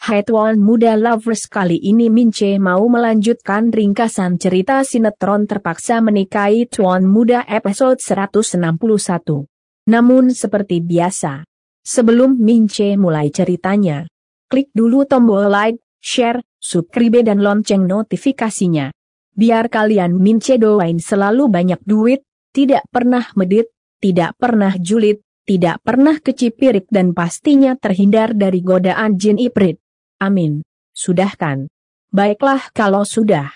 Hai Tuan Muda Lovers, kali ini Mince mau melanjutkan ringkasan cerita sinetron Terpaksa Menikahi Tuan Muda episode 161. Namun seperti biasa, sebelum Mince mulai ceritanya, klik dulu tombol like, share, subscribe dan lonceng notifikasinya. Biar kalian Mince doain selalu banyak duit, tidak pernah medit, tidak pernah julid, tidak pernah kecipirik dan pastinya terhindar dari godaan jin iprit. Amin. Sudah kan? Baiklah kalau sudah.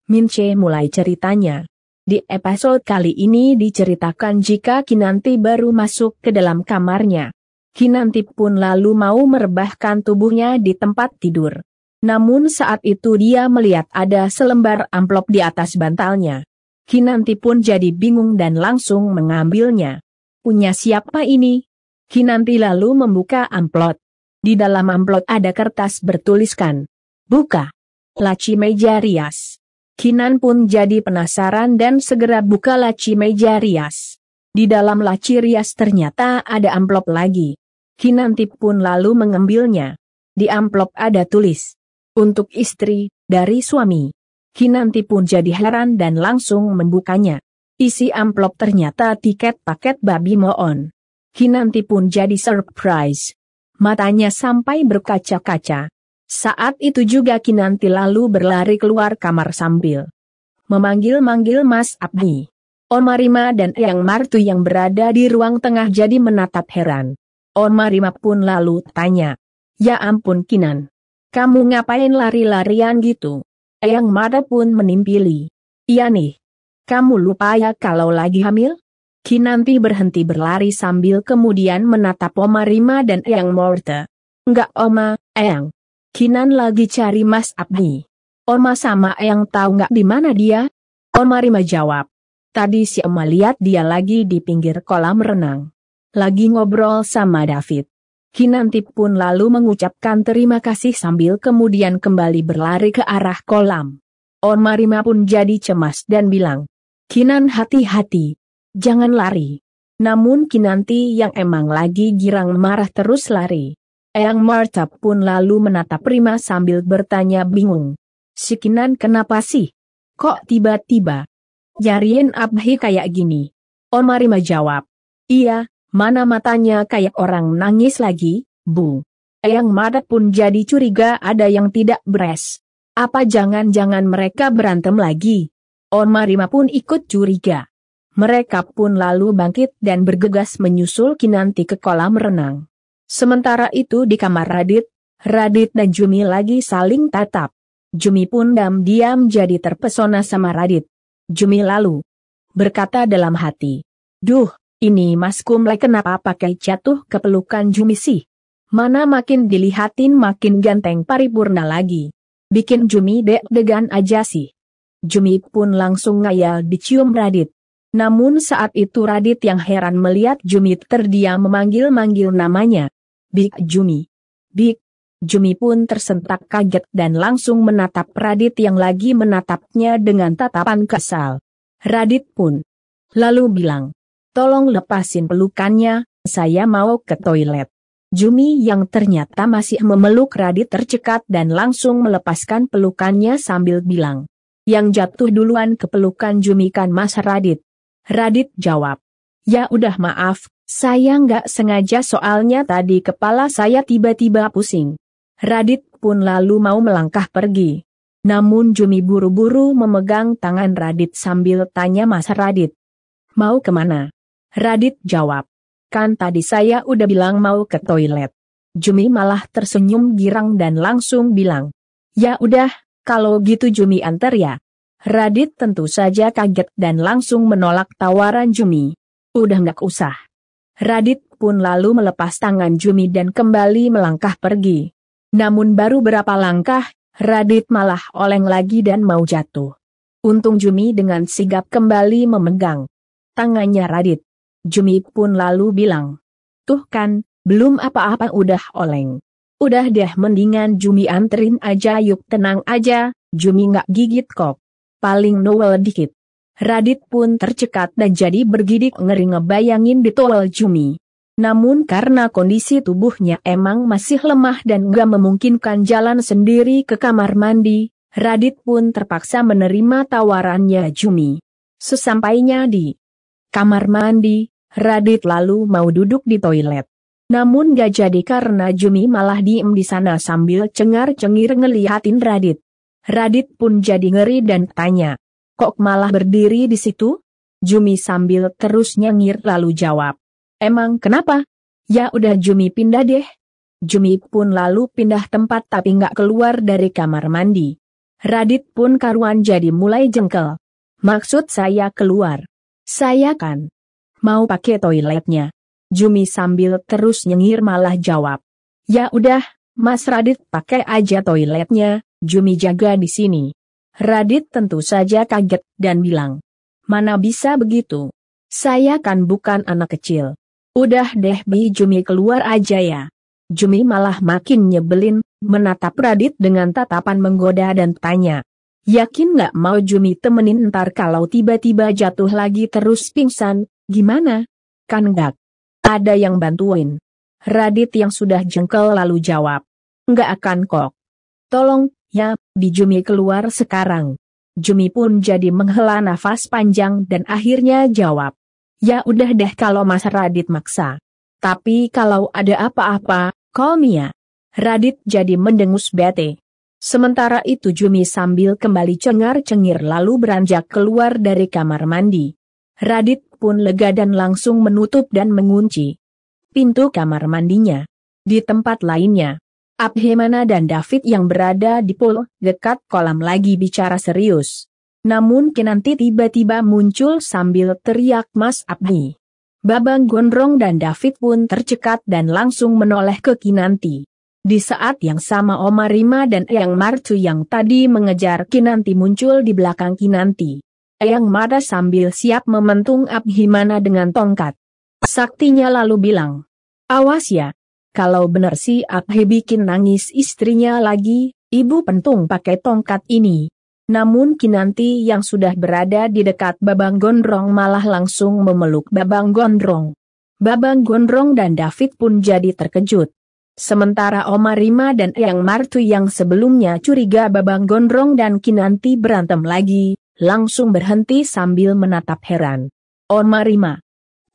Mince mulai ceritanya. Di episode kali ini diceritakan jika Kinanti baru masuk ke dalam kamarnya. Kinanti pun lalu mau merebahkan tubuhnya di tempat tidur. Namun saat itu dia melihat ada selembar amplop di atas bantalnya. Kinanti pun jadi bingung dan langsung mengambilnya. Punya siapa ini? Kinanti lalu membuka amplop. Di dalam amplop ada kertas bertuliskan, "Buka laci meja rias." Kinan pun jadi penasaran dan segera buka laci meja rias. Di dalam laci rias ternyata ada amplop lagi. Kinanti pun lalu mengambilnya. Di amplop ada tulis, "Untuk istri, dari suami." Kinanti pun jadi heran dan langsung membukanya. Isi amplop ternyata tiket paket babi moon. Kinanti pun jadi surprise. Matanya sampai berkaca-kaca. Saat itu juga Kinanti lalu berlari keluar kamar sambil memanggil-manggil Mas Abdi, On Marima dan Eyang Martu yang berada di ruang tengah jadi menatap heran. On Marima pun lalu tanya, "Ya ampun Kinan, kamu ngapain lari-larian gitu?" Eyang Martu pun menimpili, "Iya nih, kamu lupa ya kalau lagi hamil?" Kinanti berhenti berlari sambil kemudian menatap Oma Rima dan Eyang Marta. "Enggak Oma, Eyang. Kinan lagi cari Mas Abdi." "Oma sama Eyang tahu nggak di mana dia?" Oma Rima jawab. "Tadi si Oma lihat dia lagi di pinggir kolam renang. Lagi ngobrol sama David." Kinanti pun lalu mengucapkan terima kasih sambil kemudian kembali berlari ke arah kolam. Oma Rima pun jadi cemas dan bilang, "Kinan hati-hati. Jangan lari." Namun Kinanti yang emang lagi girang marah terus lari. Eyang Marta pun lalu menatap Rima sambil bertanya bingung, "Si Kinan kenapa sih? Kok tiba-tiba nyariin Abhi kayak gini?" Oma Rima jawab, "Iya, mana matanya kayak orang nangis lagi, Bu." Eyang Marta pun jadi curiga ada yang tidak beres. Apa jangan-jangan mereka berantem lagi? Oma Rima pun ikut curiga. Mereka pun lalu bangkit dan bergegas menyusul Kinanti ke kolam renang. Sementara itu di kamar Radit dan Jumi lagi saling tatap. Jumi pun diam-diam jadi terpesona sama Radit. Jumi lalu berkata dalam hati, "Duh, ini Mas Kumlai kenapa pakai jatuh ke pelukan Jumi sih? Mana makin dilihatin makin ganteng paripurna lagi. Bikin Jumi deg-degan aja sih." Jumi pun langsung ngayal dicium Radit. Namun saat itu Radit yang heran melihat Jumi terdiam memanggil-manggil namanya. "Bik Jumi. Bik." Jumi pun tersentak kaget dan langsung menatap Radit yang lagi menatapnya dengan tatapan kesal. Radit pun lalu bilang, "Tolong lepasin pelukannya, saya mau ke toilet." Jumi yang ternyata masih memeluk Radit tercekat dan langsung melepaskan pelukannya sambil bilang, "Yang jatuh duluan ke pelukan Jumi kan Mas Radit." Radit jawab, "Ya udah maaf, saya nggak sengaja soalnya tadi kepala saya tiba-tiba pusing." Radit pun lalu mau melangkah pergi. Namun Jumi buru-buru memegang tangan Radit sambil tanya Mas Radit, "Mau kemana?" Radit jawab, "Kan tadi saya udah bilang mau ke toilet." Jumi malah tersenyum girang dan langsung bilang, "Ya udah, kalau gitu Jumi antar ya." Radit tentu saja kaget dan langsung menolak tawaran Jumi. "Udah nggak usah." Radit pun lalu melepas tangan Jumi dan kembali melangkah pergi. Namun baru berapa langkah, Radit malah oleng lagi dan mau jatuh. Untung Jumi dengan sigap kembali memegang tangannya Radit. Jumi pun lalu bilang, "Tuh kan, belum apa-apa udah oleng. Udah deh mendingan Jumi anterin aja yuk." "Tenang aja, Jumi nggak gigit kok. Paling Noel dikit." Radit pun tercekat dan jadi bergidik ngeri ngebayangin ditowel Jumi. Namun karena kondisi tubuhnya emang masih lemah dan gak memungkinkan jalan sendiri ke kamar mandi, Radit pun terpaksa menerima tawarannya Jumi. Sesampainya di kamar mandi, Radit lalu mau duduk di toilet. Namun gak jadi karena Jumi malah diem di sana sambil cengar-cengir ngeliatin Radit. Radit pun jadi ngeri dan tanya, "Kok malah berdiri di situ?" Jumi sambil terus nyengir lalu jawab, "Emang kenapa?" "Ya udah Jumi pindah deh." Jumi pun lalu pindah tempat tapi nggak keluar dari kamar mandi. Radit pun karuan jadi mulai jengkel. "Maksud saya keluar. Saya kan mau pakai toiletnya." Jumi sambil terus nyengir malah jawab, "Ya udah, Mas Radit pakai aja toiletnya, Jumi jaga di sini." Radit tentu saja kaget dan bilang, "Mana bisa begitu? Saya kan bukan anak kecil." "Udah deh Bi Jumi keluar aja ya." Jumi malah makin nyebelin, menatap Radit dengan tatapan menggoda dan tanya, "Yakin nggak mau Jumi temenin ntar kalau tiba-tiba jatuh lagi terus pingsan, gimana? Kan nggak ada yang bantuin." Radit yang sudah jengkel lalu jawab, "Nggak akan kok. Tolong, ya, Bi Jumi keluar sekarang." Jumi pun jadi menghela nafas panjang dan akhirnya jawab, "Ya udah deh kalau Mas Radit maksa. Tapi kalau ada apa-apa, call me ya." Radit jadi mendengus bete. Sementara itu Jumi sambil kembali cengar-cengir lalu beranjak keluar dari kamar mandi. Radit pun lega dan langsung menutup dan mengunci pintu kamar mandinya. Di tempat lainnya, Abhimana dan David yang berada di pool dekat kolam lagi bicara serius. Namun Kinanti tiba-tiba muncul sambil teriak, "Mas Abhi!" Babang Gondrong dan David pun tercekat dan langsung menoleh ke Kinanti. Di saat yang sama Oma Rima dan Eyang Martu yang tadi mengejar Kinanti muncul di belakang Kinanti. Eyang Mada sambil siap mementung Abhimana dengan tongkat saktinya lalu bilang, "Awas ya, kalau bener si Abhi bikin nangis istrinya lagi, ibu pentung pakai tongkat ini." Namun Kinanti yang sudah berada di dekat Babang Gondrong malah langsung memeluk Babang Gondrong. Babang Gondrong dan David pun jadi terkejut. Sementara Oma Rima dan Eyang Martu yang sebelumnya curiga Babang Gondrong dan Kinanti berantem lagi, langsung berhenti sambil menatap heran. Oma Rima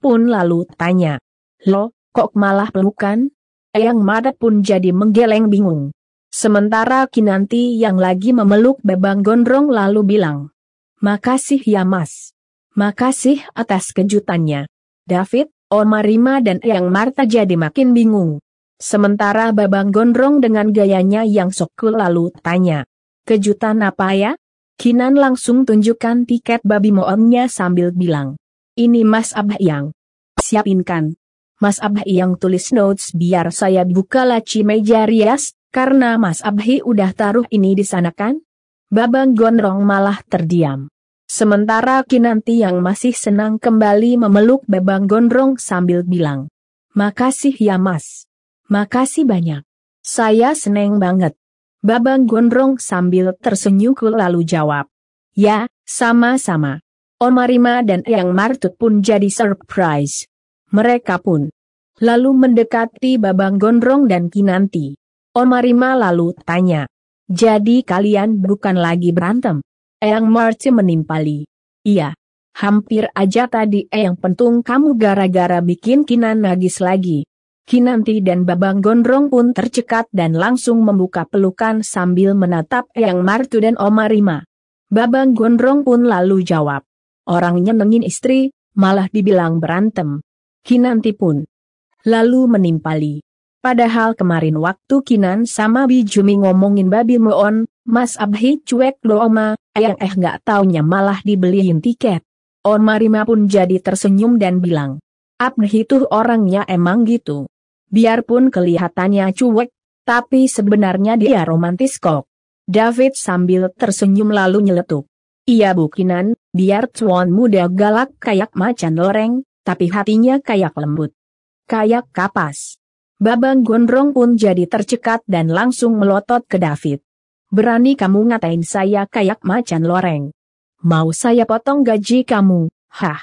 pun lalu tanya, "Loh, kok malah pelukan?" Eyang Mada pun jadi menggeleng bingung. Sementara Kinanti yang lagi memeluk Babang Gondrong lalu bilang, "Makasih ya Mas. Makasih atas kejutannya." David, Oma Rima dan Eyang Marta jadi makin bingung. Sementara Babang Gondrong dengan gayanya yang sok cool lalu tanya, "Kejutan apa ya?" Kinan langsung tunjukkan tiket babi moonnya sambil bilang, "Ini Mas Abhyang. Siapinkan." Mas Abhyang tulis notes biar saya buka laci meja rias, karena Mas Abhi udah taruh ini di sana kan? Babang Gondrong malah terdiam. Sementara Kinanti yang masih senang kembali memeluk Babang Gondrong sambil bilang, "Makasih ya Mas. Makasih banyak. Saya seneng banget." Babang Gondrong sambil tersenyum lalu jawab, "Ya, sama-sama." Oma Rima dan Eyang Martut pun jadi surprise. Mereka pun lalu mendekati Babang Gondrong dan Kinanti. Oma Rima lalu tanya, "Jadi kalian bukan lagi berantem?" Eyang Martut menimpali, "Iya. Hampir aja tadi Eyang pentung kamu gara-gara bikin Kinan nagis lagi." Kinanti dan Babang Gondrong pun tercekat dan langsung membuka pelukan sambil menatap Eyang Martu dan Oma Rima. Babang Gondrong pun lalu jawab, "Orang nyenengin istri, malah dibilang berantem." Kinanti pun lalu menimpali, "Padahal kemarin waktu Kinan sama Bi Jumi ngomongin babi moon, Mas Abhi cuek lo Oma, Eyang nggak taunya malah dibeliin tiket." Oma Rima pun jadi tersenyum dan bilang, "Abhi tuh orangnya emang gitu. Biarpun kelihatannya cuek, tapi sebenarnya dia romantis kok." David sambil tersenyum lalu nyeletuk, "Iya Bu Kinan, biar tuan muda galak kayak macan loreng, tapi hatinya kayak lembut. Kayak kapas." Babang Gondrong pun jadi tercekat dan langsung melotot ke David. "Berani kamu ngatain saya kayak macan loreng? Mau saya potong gaji kamu, hah?"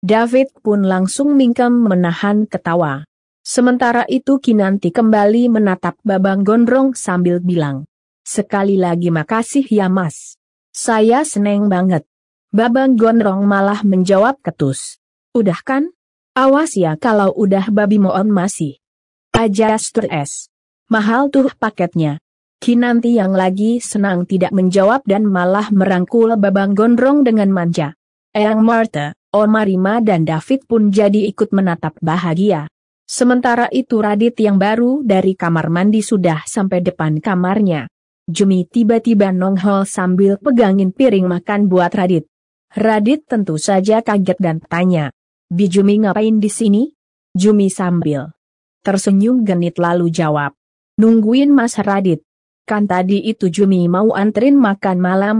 David pun langsung mingkem menahan ketawa. Sementara itu Kinanti kembali menatap Babang Gondrong sambil bilang, "Sekali lagi makasih ya Mas. Saya seneng banget." Babang Gondrong malah menjawab ketus, "Udah kan? Awas ya kalau udah babi mohon masih aja stres. Mahal tuh paketnya." Kinanti yang lagi senang tidak menjawab dan malah merangkul Babang Gondrong dengan manja. Eyang Martha, Oma Rima dan David pun jadi ikut menatap bahagia. Sementara itu Radit yang baru dari kamar mandi sudah sampai depan kamarnya. Jumi tiba-tiba nongol sambil pegangin piring makan buat Radit. Radit tentu saja kaget dan tanya, "Bi Jumi ngapain di sini?" Jumi sambil tersenyum genit lalu jawab, "Nungguin Mas Radit. Kan tadi itu Jumi mau anterin makan malam,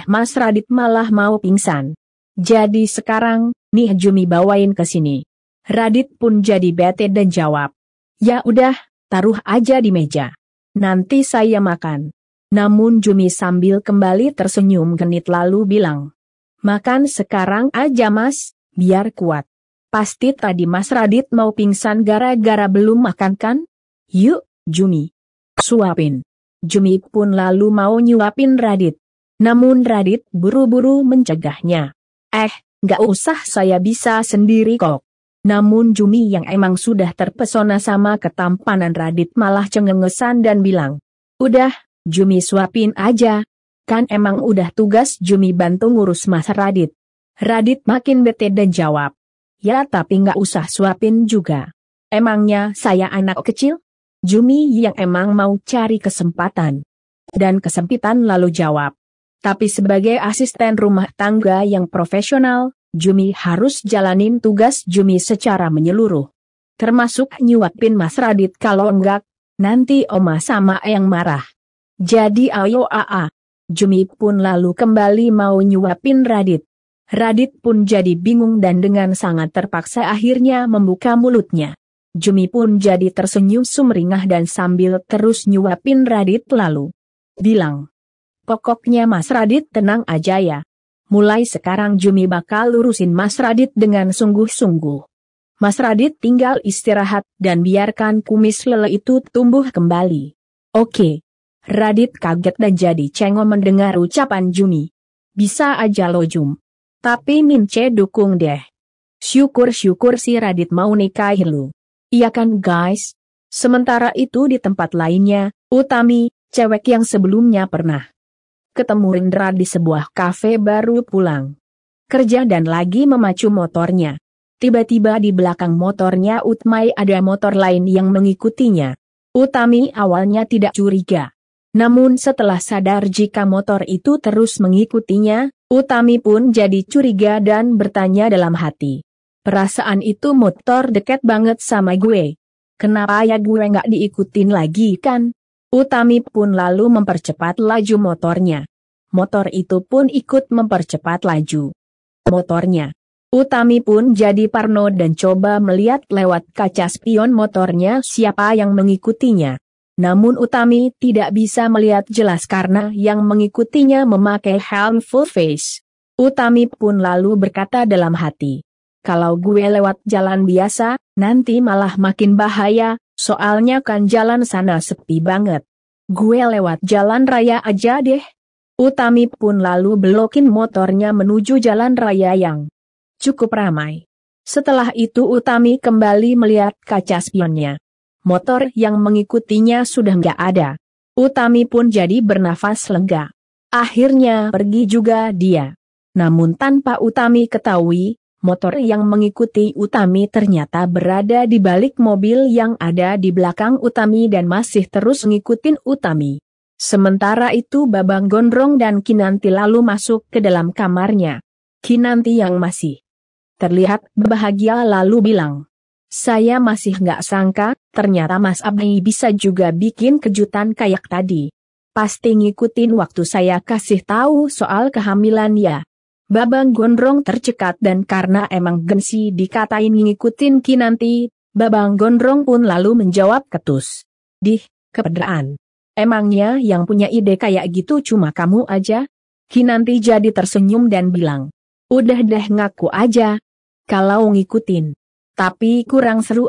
Mas Radit malah mau pingsan. Jadi sekarang, nih Jumi bawain ke sini." Radit pun jadi bete dan jawab, "Ya udah, taruh aja di meja. Nanti saya makan." Namun Jumi sambil kembali tersenyum genit lalu bilang, "Makan sekarang aja Mas, biar kuat. Pasti tadi Mas Radit mau pingsan gara-gara belum makan kan? Yuk, Jumi. Suapin." Jumi pun lalu mau nyuapin Radit. Namun Radit buru-buru mencegahnya. Nggak usah, saya bisa sendiri kok." Namun Jumi yang emang sudah terpesona sama ketampanan Radit malah cengengesan dan bilang, "Udah, Jumi suapin aja. Kan emang udah tugas Jumi bantu ngurus Mas Radit." Radit makin bete dan jawab, "Ya tapi nggak usah suapin juga. Emangnya saya anak kecil?" Jumi yang emang mau cari kesempatan dan kesempitan lalu jawab, "Tapi sebagai asisten rumah tangga yang profesional, Jumi harus jalanin tugas Jumi secara menyeluruh. Termasuk nyuapin Mas Radit, kalau enggak, nanti Oma sama yang marah. Jadi ayo Jumi pun lalu kembali mau nyuapin Radit. Radit pun jadi bingung dan dengan sangat terpaksa akhirnya membuka mulutnya. Jumi pun jadi tersenyum sumringah dan sambil terus nyuapin Radit lalu bilang, "Pokoknya Mas Radit tenang aja ya. Mulai sekarang Jumi bakal lurusin Mas Radit dengan sungguh-sungguh. Mas Radit tinggal istirahat dan biarkan kumis lele itu tumbuh kembali." "Oke." Radit kaget dan jadi cengong mendengar ucapan Jumi. "Bisa aja lo Jum. Tapi Mince dukung deh. Syukur-syukur si Radit mau nikahin lu. Iya kan guys?" Sementara itu di tempat lainnya, Utami, cewek yang sebelumnya pernah ketemu Indra di sebuah kafe baru pulang kerja dan lagi memacu motornya. Tiba-tiba di belakang motornya Utmai ada motor lain yang mengikutinya. Utami awalnya tidak curiga. Namun setelah sadar jika motor itu terus mengikutinya, Utami pun jadi curiga dan bertanya dalam hati, "Perasaan itu motor deket banget sama gue. Kenapa ya gue nggak diikutin lagi kan?" Utami pun lalu mempercepat laju motornya. Motor itu pun ikut mempercepat laju motornya. Utami pun jadi parno dan coba melihat lewat kaca spion motornya siapa yang mengikutinya. Namun Utami tidak bisa melihat jelas karena yang mengikutinya memakai helm full face. Utami pun lalu berkata dalam hati, "Kalau gue lewat jalan biasa, nanti malah makin bahaya, soalnya kan jalan sana sepi banget. Gue lewat jalan raya aja deh." Utami pun lalu belokin motornya menuju jalan raya yang cukup ramai. Setelah itu Utami kembali melihat kaca spionnya. Motor yang mengikutinya sudah nggak ada. Utami pun jadi bernafas lega. Akhirnya pergi juga dia. Namun tanpa Utami ketahui, motor yang mengikuti Utami ternyata berada di balik mobil yang ada di belakang Utami dan masih terus ngikutin Utami. Sementara itu Babang Gondrong dan Kinanti lalu masuk ke dalam kamarnya. Kinanti yang masih terlihat bahagia lalu bilang, "Saya masih nggak sangka, ternyata Mas Abdi bisa juga bikin kejutan kayak tadi. Pasti ngikutin waktu saya kasih tahu soal kehamilan ya." Babang Gondrong tercekat dan karena emang gengsi dikatain ngikutin Kinanti, Babang Gondrong pun lalu menjawab ketus, "Kepedaan. Emangnya yang punya ide kayak gitu cuma kamu aja?" Kinanti jadi tersenyum dan bilang, "Udah deh ngaku aja. Kalau ngikutin. Tapi kurang seru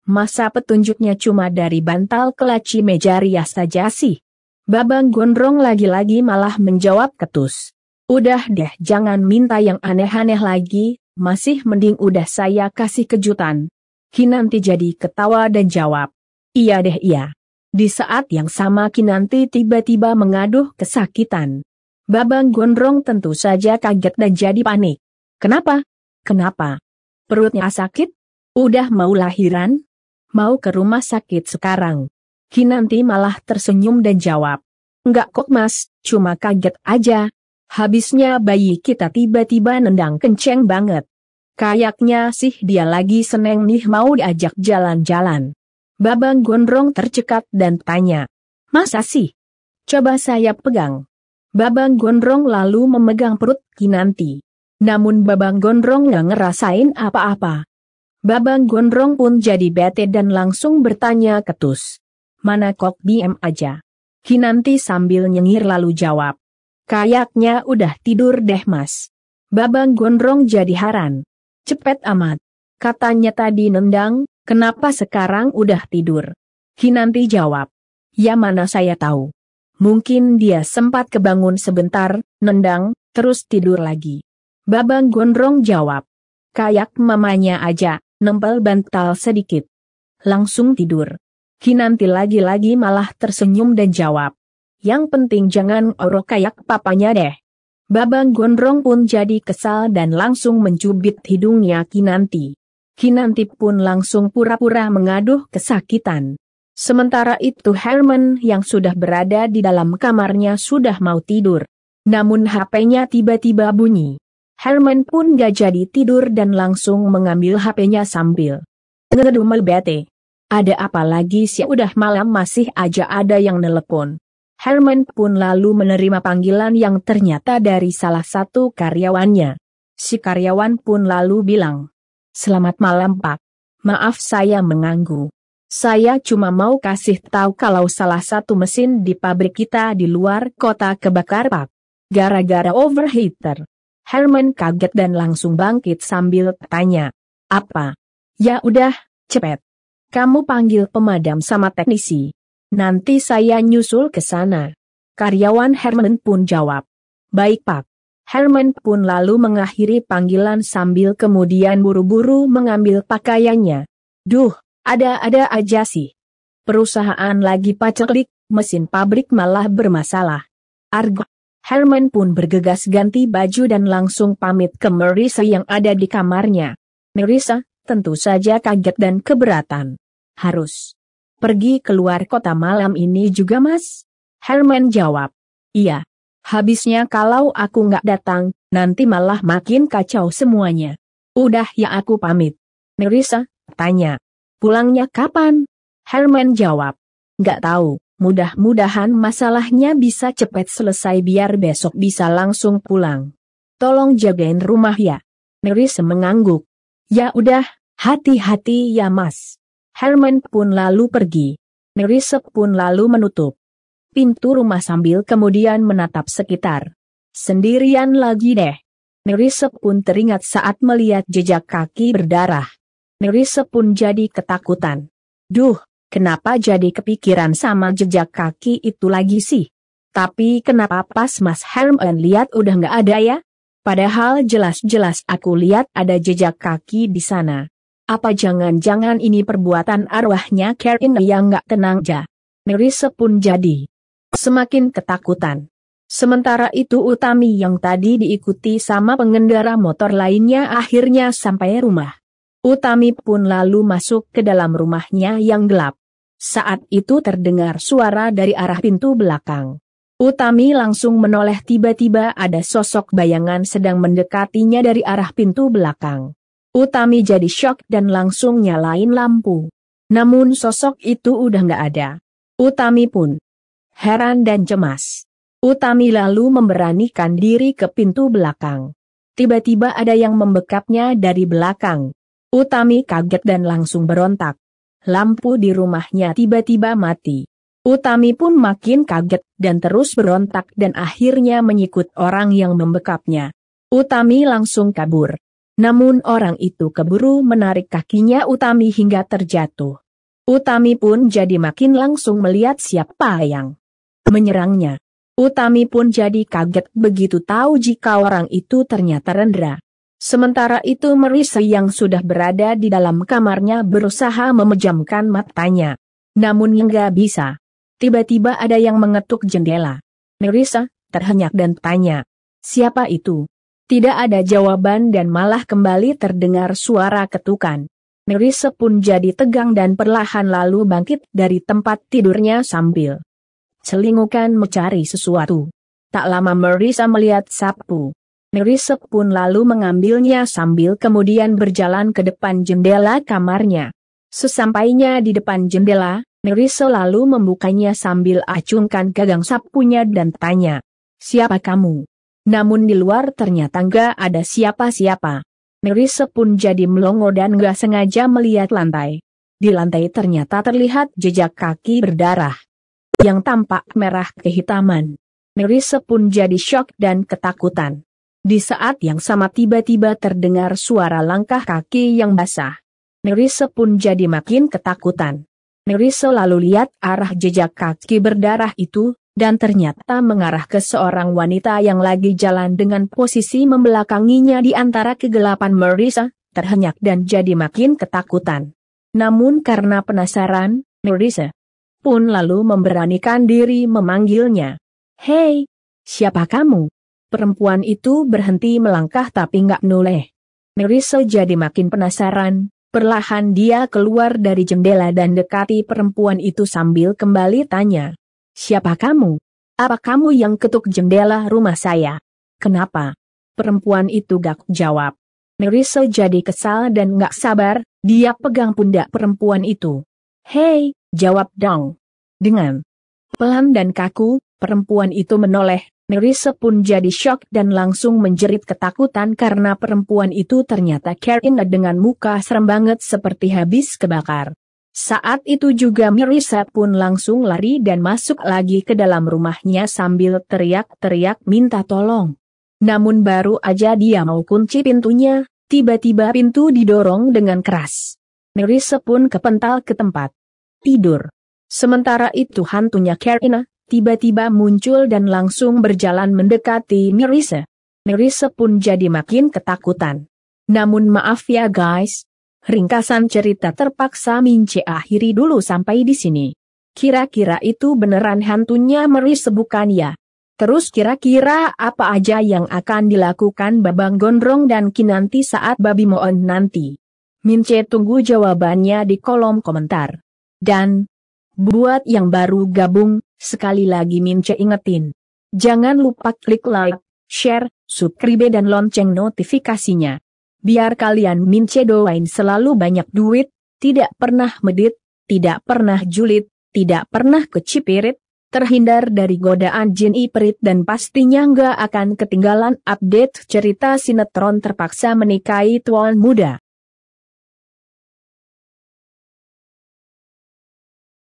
Masa petunjuknya cuma dari bantal kelaci meja rias saja sih? Babang Gondrong lagi-lagi malah menjawab ketus. Udah deh, jangan minta yang aneh-aneh lagi, masih mending udah saya kasih kejutan. Kinanti jadi ketawa dan jawab, iya deh iya. Di saat yang sama Kinanti tiba-tiba mengaduh kesakitan. Babang Gondrong tentu saja kaget dan jadi panik. Kenapa? Kenapa? Perutnya sakit? Udah mau lahiran? Mau ke rumah sakit sekarang? Kinanti malah tersenyum dan jawab, enggak kok mas, cuma kaget aja. Habisnya bayi kita tiba-tiba nendang kenceng banget. Kayaknya sih dia lagi seneng nih mau diajak jalan-jalan. Babang Gondrong tercekat dan tanya, masa sih? Coba saya pegang. Babang Gondrong lalu memegang perut Kinanti. Namun Babang Gondrong nggak ngerasain apa-apa. Babang Gondrong pun jadi bete dan langsung bertanya ketus. Mana kok diem aja? Kinanti sambil nyengir lalu jawab, kayaknya udah tidur deh mas. Babang Gondrong jadi heran. Cepet amat. Katanya tadi nendang, kenapa sekarang udah tidur? Kinanti jawab, ya mana saya tahu. Mungkin dia sempat kebangun sebentar, nendang, terus tidur lagi. Babang Gondrong jawab, kayak mamanya aja, nempel bantal sedikit. Langsung tidur. Kinanti lagi-lagi malah tersenyum dan jawab, yang penting jangan orok kayak papanya deh. Babang Gondrong pun jadi kesal dan langsung mencubit hidungnya Kinanti. Kinanti pun langsung pura-pura mengaduh kesakitan. Sementara itu Herman yang sudah berada di dalam kamarnya sudah mau tidur. Namun HP-nya tiba-tiba bunyi. Herman pun gak jadi tidur dan langsung mengambil HP-nya sambil ngedumel bete. Ada apa lagi sih, udah malam masih aja ada yang nelepon. Herman pun lalu menerima panggilan yang ternyata dari salah satu karyawannya. Si karyawan pun lalu bilang, selamat malam Pak. Maaf saya mengganggu. Saya cuma mau kasih tahu kalau salah satu mesin di pabrik kita di luar kota kebakar Pak. Gara-gara overheater. Herman kaget dan langsung bangkit sambil tanya, apa? Ya udah, cepet. Kamu panggil pemadam sama teknisi. Nanti saya nyusul ke sana. Karyawan Herman pun jawab, baik Pak. Herman pun lalu mengakhiri panggilan sambil kemudian buru-buru mengambil pakaiannya. Duh, ada-ada aja sih. Perusahaan lagi paceklik, mesin pabrik malah bermasalah. Argo. Herman pun bergegas ganti baju dan langsung pamit ke Marissa yang ada di kamarnya. Marissa tentu saja kaget dan keberatan. Harus pergi keluar kota malam ini juga mas? Herman jawab, iya. Habisnya kalau aku nggak datang, nanti malah makin kacau semuanya. Udah ya aku pamit. Marissa tanya, pulangnya kapan? Herman jawab, nggak tahu. Mudah-mudahan masalahnya bisa cepat selesai biar besok bisa langsung pulang. Tolong jagain rumah ya. Marissa mengangguk. Ya udah, hati-hati ya mas. Herman pun lalu pergi. Marissa pun lalu menutup pintu rumah sambil kemudian menatap sekitar. Sendirian lagi deh. Marissa pun teringat saat melihat jejak kaki berdarah. Marissa pun jadi ketakutan. Duh, kenapa jadi kepikiran sama jejak kaki itu lagi sih? Tapi kenapa pas Mas Herman lihat udah nggak ada ya? Padahal jelas-jelas aku lihat ada jejak kaki di sana. Apa jangan-jangan ini perbuatan arwahnya Karen yang nggak tenang ja? Marissa pun jadi semakin ketakutan. Sementara itu Utami yang tadi diikuti sama pengendara motor lainnya akhirnya sampai rumah. Utami pun lalu masuk ke dalam rumahnya yang gelap. Saat itu terdengar suara dari arah pintu belakang. Utami langsung menoleh, tiba-tiba ada sosok bayangan sedang mendekatinya dari arah pintu belakang. Utami jadi syok dan langsung nyalain lampu. Namun sosok itu udah nggak ada. Utami pun heran dan cemas. Utami lalu memberanikan diri ke pintu belakang. Tiba-tiba ada yang membekapnya dari belakang. Utami kaget dan langsung berontak. Lampu di rumahnya tiba-tiba mati. Utami pun makin kaget dan terus berontak dan akhirnya menyikut orang yang membekapnya. Utami langsung kabur. Namun orang itu keburu menarik kakinya Utami hingga terjatuh. Utami pun jadi makin langsung melihat siapa yang menyerangnya. Utami pun jadi kaget begitu tahu jika orang itu ternyata Rendra. Sementara itu Marissa yang sudah berada di dalam kamarnya berusaha memejamkan matanya. Namun nggak bisa. Tiba-tiba ada yang mengetuk jendela. Marissa terhenyak dan tanya, "Siapa itu?" Tidak ada jawaban dan malah kembali terdengar suara ketukan. Marissa pun jadi tegang dan perlahan lalu bangkit dari tempat tidurnya sambil celingukan mencari sesuatu. Tak lama Marissa melihat sapu. Marissa pun lalu mengambilnya sambil kemudian berjalan ke depan jendela kamarnya. Sesampainya di depan jendela, Marissa lalu membukanya sambil acungkan gagang sapunya dan tanya, "Siapa kamu?" Namun di luar ternyata nggak ada siapa-siapa. Marissa pun jadi melongo dan nggak sengaja melihat lantai. Di lantai ternyata terlihat jejak kaki berdarah yang tampak merah kehitaman. Marissa pun jadi syok dan ketakutan. Di saat yang sama tiba-tiba terdengar suara langkah kaki yang basah. Marissa pun jadi makin ketakutan. Marissa lalu lihat arah jejak kaki berdarah itu, dan ternyata mengarah ke seorang wanita yang lagi jalan dengan posisi membelakanginya di antara kegelapan. Marissa terhenyak dan jadi makin ketakutan. Namun karena penasaran, Marissa pun lalu memberanikan diri memanggilnya. "Hei, siapa kamu?" Perempuan itu berhenti melangkah tapi nggak noleh. Marissa jadi makin penasaran, perlahan dia keluar dari jendela dan dekati perempuan itu sambil kembali tanya, "Siapa kamu? Apa kamu yang ketuk jendela rumah saya? Kenapa?" Perempuan itu gak jawab. Marissa jadi kesal dan nggak sabar, dia pegang pundak perempuan itu. "Hei, jawab dong." Dengan pelan dan kaku, perempuan itu menoleh. Marissa pun jadi syok dan langsung menjerit ketakutan karena perempuan itu ternyata Karina dengan muka serem banget seperti habis kebakar. Saat itu juga Marissa pun langsung lari dan masuk lagi ke dalam rumahnya sambil teriak-teriak minta tolong. Namun baru aja dia mau kunci pintunya, tiba-tiba pintu didorong dengan keras. Marissa pun kepental ke tempat tidur. Sementara itu hantunya Karina tiba-tiba muncul dan langsung berjalan mendekati Marissa. Marissa pun jadi makin ketakutan. Namun maaf ya guys, ringkasan cerita terpaksa Mince akhiri dulu sampai di sini. Kira-kira itu beneran hantunya Marissa bukan ya? Terus kira-kira apa aja yang akan dilakukan Babang Gondrong dan Kinanti saat Babi Moon nanti? Mince tunggu jawabannya di kolom komentar. Dan buat yang baru gabung, sekali lagi Mince ingetin. Jangan lupa klik like, share, subscribe dan lonceng notifikasinya. Biar kalian Mince doain selalu banyak duit, tidak pernah medit, tidak pernah julid, tidak pernah kecipirit, terhindar dari godaan jin iprit dan pastinya nggak akan ketinggalan update cerita sinetron terpaksa menikahi tuan muda.